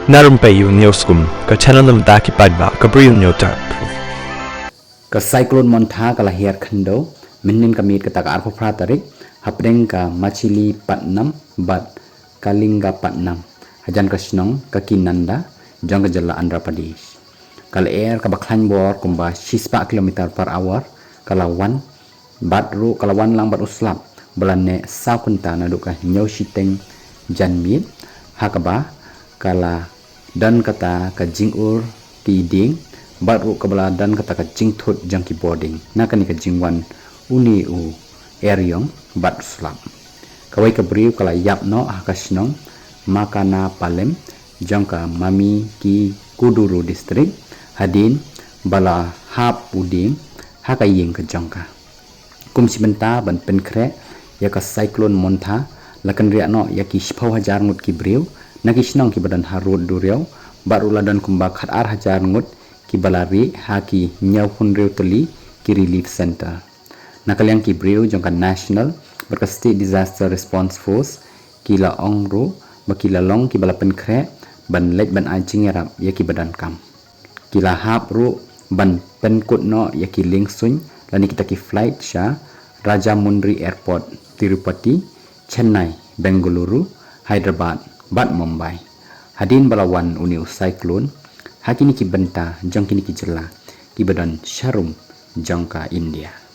Narum payu neoskum ka chananam daki padba ka briu neotar. Ka cyclone montha ka lahir khando minin ka mit ka tak arpo pratarik hapdeng ka machili patnam bat kalinga patnam hajan ka snong ka kinanda jang ka jala Andhra Pradesh kal air ka baklan bor kumba 6 km per hour kalawan batru kalawan lang bat uslap belane sa kunta na duka nyau siteng janmit hakaba kala dan kata ka jingur ti ding baru kabala dan kata ka jingthut jangki boarding nakani ka jingwan uni u eryong bat slap kawai ka briu kala yapno hakasnong makana palem jangka mami ki kuduru district hadin bala hap uding hakayeng ka jangka kum sibenta ban penkre ya ka cyclone montha lakan riano ya ki 10,000 ngut ki briu nakisnong ki badan harud dureu baru ladan kumba khat 1,000 ngut ki balari haki nyau hun reu teli ki relief center nakaliang ki breu jangka national berka state disaster response force ki la ongru bakila long ki balapen kre ban lej ban ajing yarap ya ki badan kam ki la hap ru ban penkut no ya ki lingsuny lani kita ki flight sha Raja Mundri Airport Tirupati Chennai Bengaluru Hyderabad bat Mumbai hadin balawan uniu cyclone hakini ki benta jangkini ki jela ki badan Sharum jangka India.